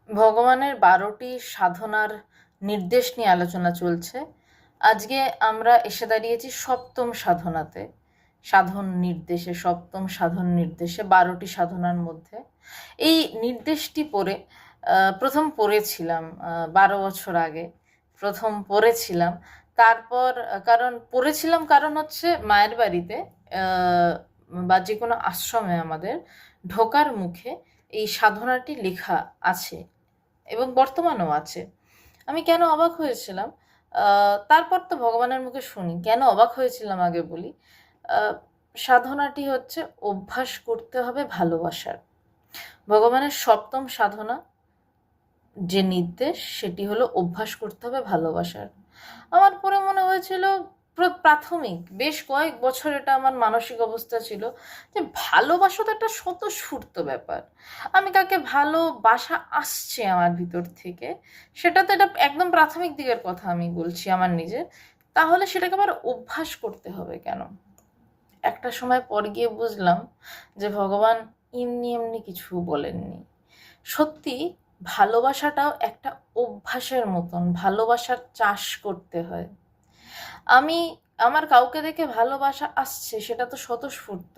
ভগবানের 12টি সাধনার নির্দেশ নিয়ে আলোচনা চলছে। আজকে আমরা এসে দাঁড়িয়েছি সপ্তম সাধনাতে, সপ্তম সাধন নির্দেশে 12টি সাধনার মধ্যে এই নির্দেশটি পড়ে প্রথম পড়েছিলাম 12 বছর আগে প্রথম পড়েছিলাম। তারপর কারণ হচ্ছে মায়ের বাড়িতে বা যে কোনো আশ্রমে আমাদের ঢোকার মুখে এই সাধনাটি লেখা আছে এবং বর্তমানেও আছে। আমি কেন অবাক হয়েছিলাম, তারপর তো ভগবানের মুখে শুনি। কেন অবাক হয়েছিলাম আগে বলি। আহ, সাধনাটি হচ্ছে অভ্যাস করতে হবে ভালোবাসার। ভগবানের সপ্তম সাধনা যে নির্দেশ সেটি হলো অভ্যাস করতে হবে ভালোবাসার। আমার পরে মনে হয়েছিল, প্রাথমিক বেশ কয়েক বছর এটা আমার মানসিক অবস্থা ছিল যে ভালোবাসা তো একটা স্বতঃস্ফূর্ত ব্যাপার। আমি কাকে ভালোবাসা আসছে আমার ভিতর থেকে, সেটা তো এটা একদম প্রাথমিক দিকের কথা আমি বলছি আমার নিজের। তাহলে সেটাকে আবার অভ্যাস করতে হবে কেন? একটা সময় পর গিয়ে বুঝলাম যে ভগবান এমনি এমনি কিছু বলেননি। সত্যি ভালোবাসাটাও একটা অভ্যাসের মতন, ভালোবাসার চাষ করতে হয়। আমি আমার কাউকে দেখে ভালোবাসা আসছে সেটা তো স্বতঃস্ফূর্ত,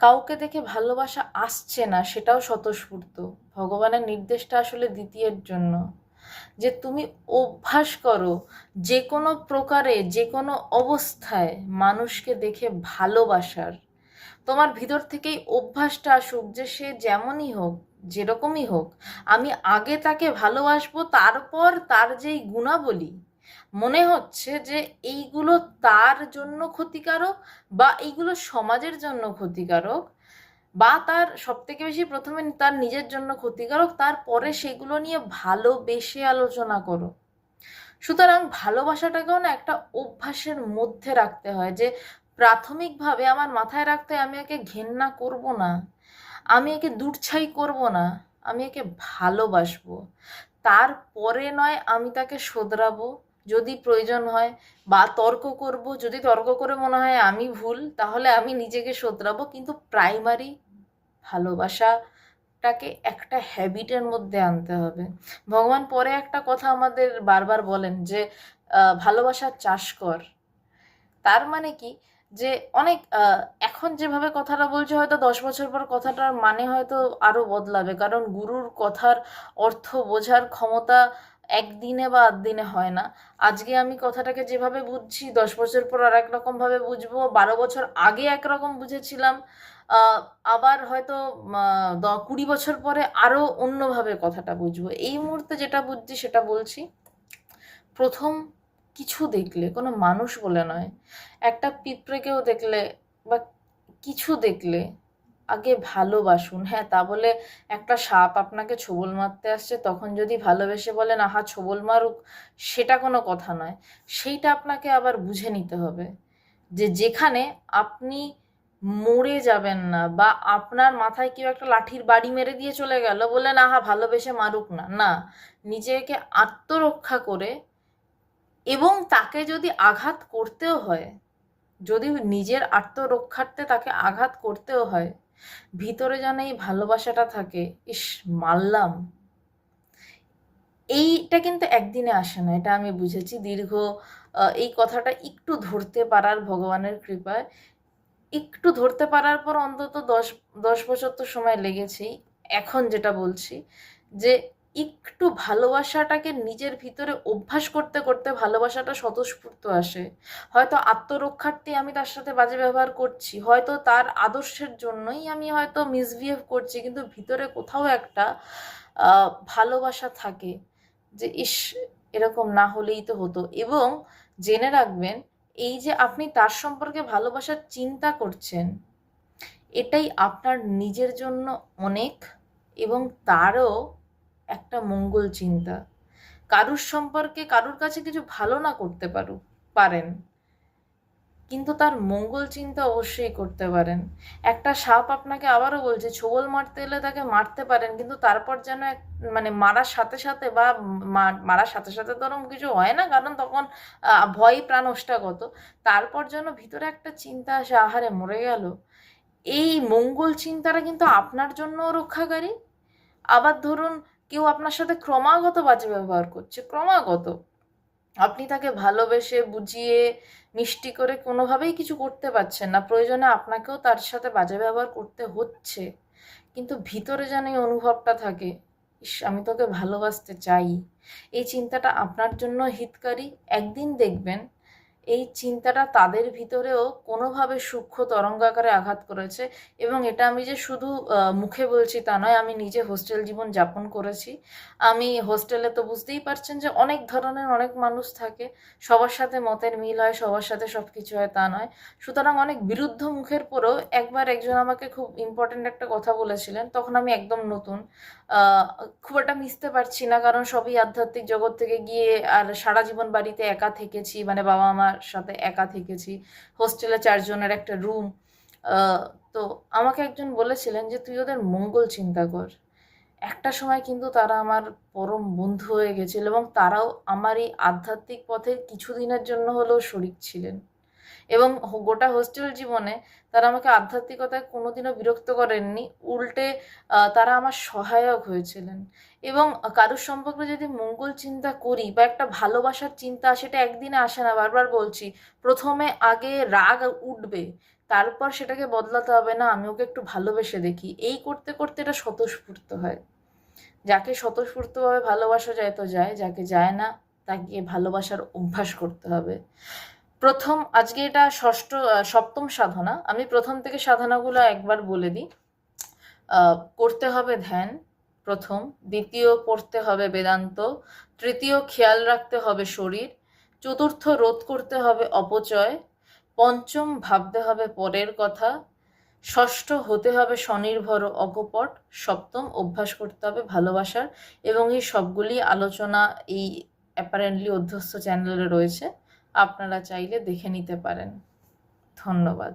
কাউকে দেখে ভালোবাসা আসছে না সেটাও স্বতঃস্ফূর্ত। ভগবানের নির্দেশটা আসলে দ্বিতীয়ের জন্য, যে তুমি অভ্যাস করো যে কোনো প্রকারে যে কোনো অবস্থায় মানুষকে দেখে ভালোবাসার। তোমার ভিতর থেকেই অভ্যাসটা আসুক যে সে যেমনই হোক, যেরকমই হোক, আমি আগে তাকে ভালোবাসবো, তারপর তার যেই গুণাবলী মনে হচ্ছে যে এইগুলো তার জন্য ক্ষতিকারক বা এইগুলো সমাজের জন্য ক্ষতিকারক বা তার সব থেকে বেশি প্রথমে তার নিজের জন্য ক্ষতিকারক, তারপরে সেগুলো নিয়ে ভালোবেসে আলোচনা করো। সুতরাং ভালোবাসাটাকেও না একটা অভ্যাসের মধ্যে রাখতে হয়, যে প্রাথমিকভাবে আমার মাথায় রাখতে হয় আমি একে ঘেন্না করব না, আমি একে দুরছাই করব না, আমি একে ভালোবাসবো। তারপরে নয় আমি তাকে শোধরাবো যদি প্রয়োজন হয়, বা তর্ক করব, যদি তর্ক করে মনে হয় আমি ভুল তাহলে আমি নিজেকে শোধরাবো, কিন্তু প্রাইমারি ভালোবাসাটাকে একটা হ্যাবিটের মধ্যে আনতে হবে। ভগবান পরে একটা কথা আমাদের বারবার বলেন যে ভালোবাসার চাষ কর। তার মানে কি, যে অনেক এখন যেভাবে কথাটা বলছে হয়তো 10 বছর পর কথাটার মানে হয়তো আরো বদলাবে, কারণ গুরুর কথার অর্থ বোঝার ক্ষমতা একদিনে বা আধদিনে হয় না। আজকে আমি কথাটাকে যেভাবে বুঝছি 10 বছর পর আর এক রকম ভাবে বুঝবো, 12 বছর আগে একরকম বুঝেছিলাম, আহ, আবার হয়তো 20 বছর পরে আরো অন্যভাবে কথাটা বুঝবো। এই মুহূর্তে যেটা বুঝছি সেটা বলছি। প্রথম কিছু দেখলে, কোনো মানুষ বলে নয়, একটা পিঁপড়েকেও দেখলে বা কিছু দেখলে আগে ভালোবাসুন। হ্যাঁ, তা বলে একটা সাপ আপনাকে ছোবল মারতে আসছে তখন যদি ভালোবেসে বলেন আহা ছোবল মারুক, সেটা কোনো কথা নয়। সেইটা আপনাকে আবার বুঝে নিতে হবে যে যেখানে আপনি মরে যাবেন না, বা আপনার মাথায় কেউ একটা লাঠির বাড়ি মেরে দিয়ে চলে গেল বললেন আহা ভালোবেসে মারুক না, না, নিজেকে আত্মরক্ষা করে, এবং তাকে যদি আঘাত করতেও হয়, যদি নিজের আত্মরক্ষার্থে তাকে আঘাত করতেও হয়, ভিতরে যেন এই ভালোবাসাটা থাকে, ইস মারলাম। এইটা কিন্তু একদিনে আসে না, এটা আমি বুঝেছি। দীর্ঘ এই কথাটা একটু ধরতে পারার ভগবানের কৃপায়, একটু ধরতে পারার পর অন্তত 10 10 বছর তো সময় লেগেছেই। এখন যেটা বলছি, যে একটু ভালোবাসাটাকে নিজের ভিতরে অভ্যাস করতে করতে ভালোবাসাটা স্বতঃস্ফূর্ত আসে। হয়তো আত্মরক্ষার্থে আমি তার সাথে বাজে ব্যবহার করছি, হয়তো তার আদর্শের জন্যই আমি হয়তো মিসবিহেভ করছি, কিন্তু ভিতরে কোথাও একটা ভালোবাসা থাকে যে ইস এরকম না হলেই তো হতো। এবং জেনে রাখবেন, এই যে আপনি তার সম্পর্কে ভালোবাসার চিন্তা করছেন, এটাই আপনার নিজের জন্য অনেক, এবং তারও একটা মঙ্গল চিন্তা। কারুর সম্পর্কে কারুর কাছে কিছু ভালো না করতে পারেন, কিন্তু তার মঙ্গল চিন্তা অবশ্যই করতে পারেন। একটা সাপ আপনাকে আবারও বলছে ছোবল মারতে এলে তাকে মারতে পারেন, কিন্তু তারপর যেন মানে মারার সাথে সাথে বা মারার সাথে সাথে তো ওরকম কিছু হয় না, কারণ তখন ভয়ই প্রাণ ওষ্ঠাগত। তারপর যেন ভিতরে একটা চিন্তা আসে আহারে মরে গেল। এই মঙ্গল চিন্তাটা কিন্তু আপনার জন্য রক্ষাকারী, আবার ধরুন কেউ আপনার সাথে ক্রমাগত বাজে ব্যবহার করছে, ক্রমাগত, আপনি তাকে ভালোবেসে বুঝিয়ে মিষ্টি করে কোনোভাবেই কিছু করতে পারছেন না, প্রয়োজনে আপনাকেও তার সাথে বাজে ব্যবহার করতে হচ্ছে, কিন্তু ভিতরে যেন এই অনুভবটা থাকে, ইস আমি তোকে ভালোবাসতে চাই, এই চিন্তাটা আপনার জন্য হিতকারী। একদিন দেখবেন এই চিন্তাটা তাদের ভিতরেও কোনোভাবে সূক্ষ্ম তরঙ্গাকারে আঘাত করেছে। এবং এটা আমি যে শুধু মুখে বলছি তা নয়, আমি নিজে হোস্টেল জীবন যাপন করেছি। আমি হোস্টেলে তো বুঝতেই পারছেন যে অনেক ধরনের অনেক মানুষ থাকে, সবার সাথে মতের মিল হয়, সবার সাথে সব কিছু হয় তা নয়। সুতরাং অনেক বিরুদ্ধ মুখের পরেও একবার একজন আমাকে খুব ইম্পর্ট্যান্ট একটা কথা বলেছিলেন, তখন আমি একদম নতুন, খুব একটা মিশতে পারছি না, কারণ সবই আধ্যাত্মিক জগৎ থেকে গিয়ে আর সারা জীবন বাড়িতে একা থেকেছি, মানে বাবা মার সাথে একা থেকেছি, হোস্টেলে 4 জনের একটা রুম। তো আমাকে একজন বলেছিলেন যে তুই ওদের মঙ্গল চিন্তা কর। একটা সময় কিন্তু তারা আমার পরম বন্ধু হয়ে গেছিল এবং তারাও আমার এই আধ্যাত্মিক পথের কিছুদিনের জন্য হলেও শরিক ছিলেন। এবং গোটা হোস্টেল জীবনে তারা আমাকে আধ্যাত্মিকতায় কোনোদিনও বিরক্ত করেননি, উল্টে তারা আমার সহায়ক হয়েছিলেন। এবং কারোর সম্পর্কে যদি মঙ্গল চিন্তা করি বা একটা ভালোবাসার চিন্তা, সেটা একদিনে আসে না, বারবার বলছি। প্রথমে আগে রাগ উঠবে, তারপর সেটাকে বদলাতে হবে, না আমি ওকে একটু ভালোবেসে দেখি, এই করতে করতে এটা স্বতঃস্ফূর্ত হয়। যাকে স্বতঃস্ফূর্তভাবে ভালোবাসা যায় তো যায়, যাকে যায় না তাকে ভালোবাসার অভ্যাস করতে হবে। আজকে এটা সপ্তম সাধনা, আমি প্রথম থেকে সাধনাগুলো একবার বলে দিই। করতে হবে ধ্যান, প্রথম। দ্বিতীয়, পড়তে হবে বেদান্ত। তৃতীয়, খেয়াল রাখতে হবে শরীর। চতুর্থ, রোধ করতে হবে অপচয়। পঞ্চম, ভাবতে হবে পরের কথা। ষষ্ঠ, হতে হবে স্বনির্ভর ও অকপট। সপ্তম, অভ্যাস করতে হবে ভালোবাসার। এবং এই সবগুলি আলোচনা এই অ্যাপারেন্টলি অধ্যস্ত চ্যানেলে রয়েছে, আপনারা চাইলে দেখে নিতে পারেন। ধন্যবাদ।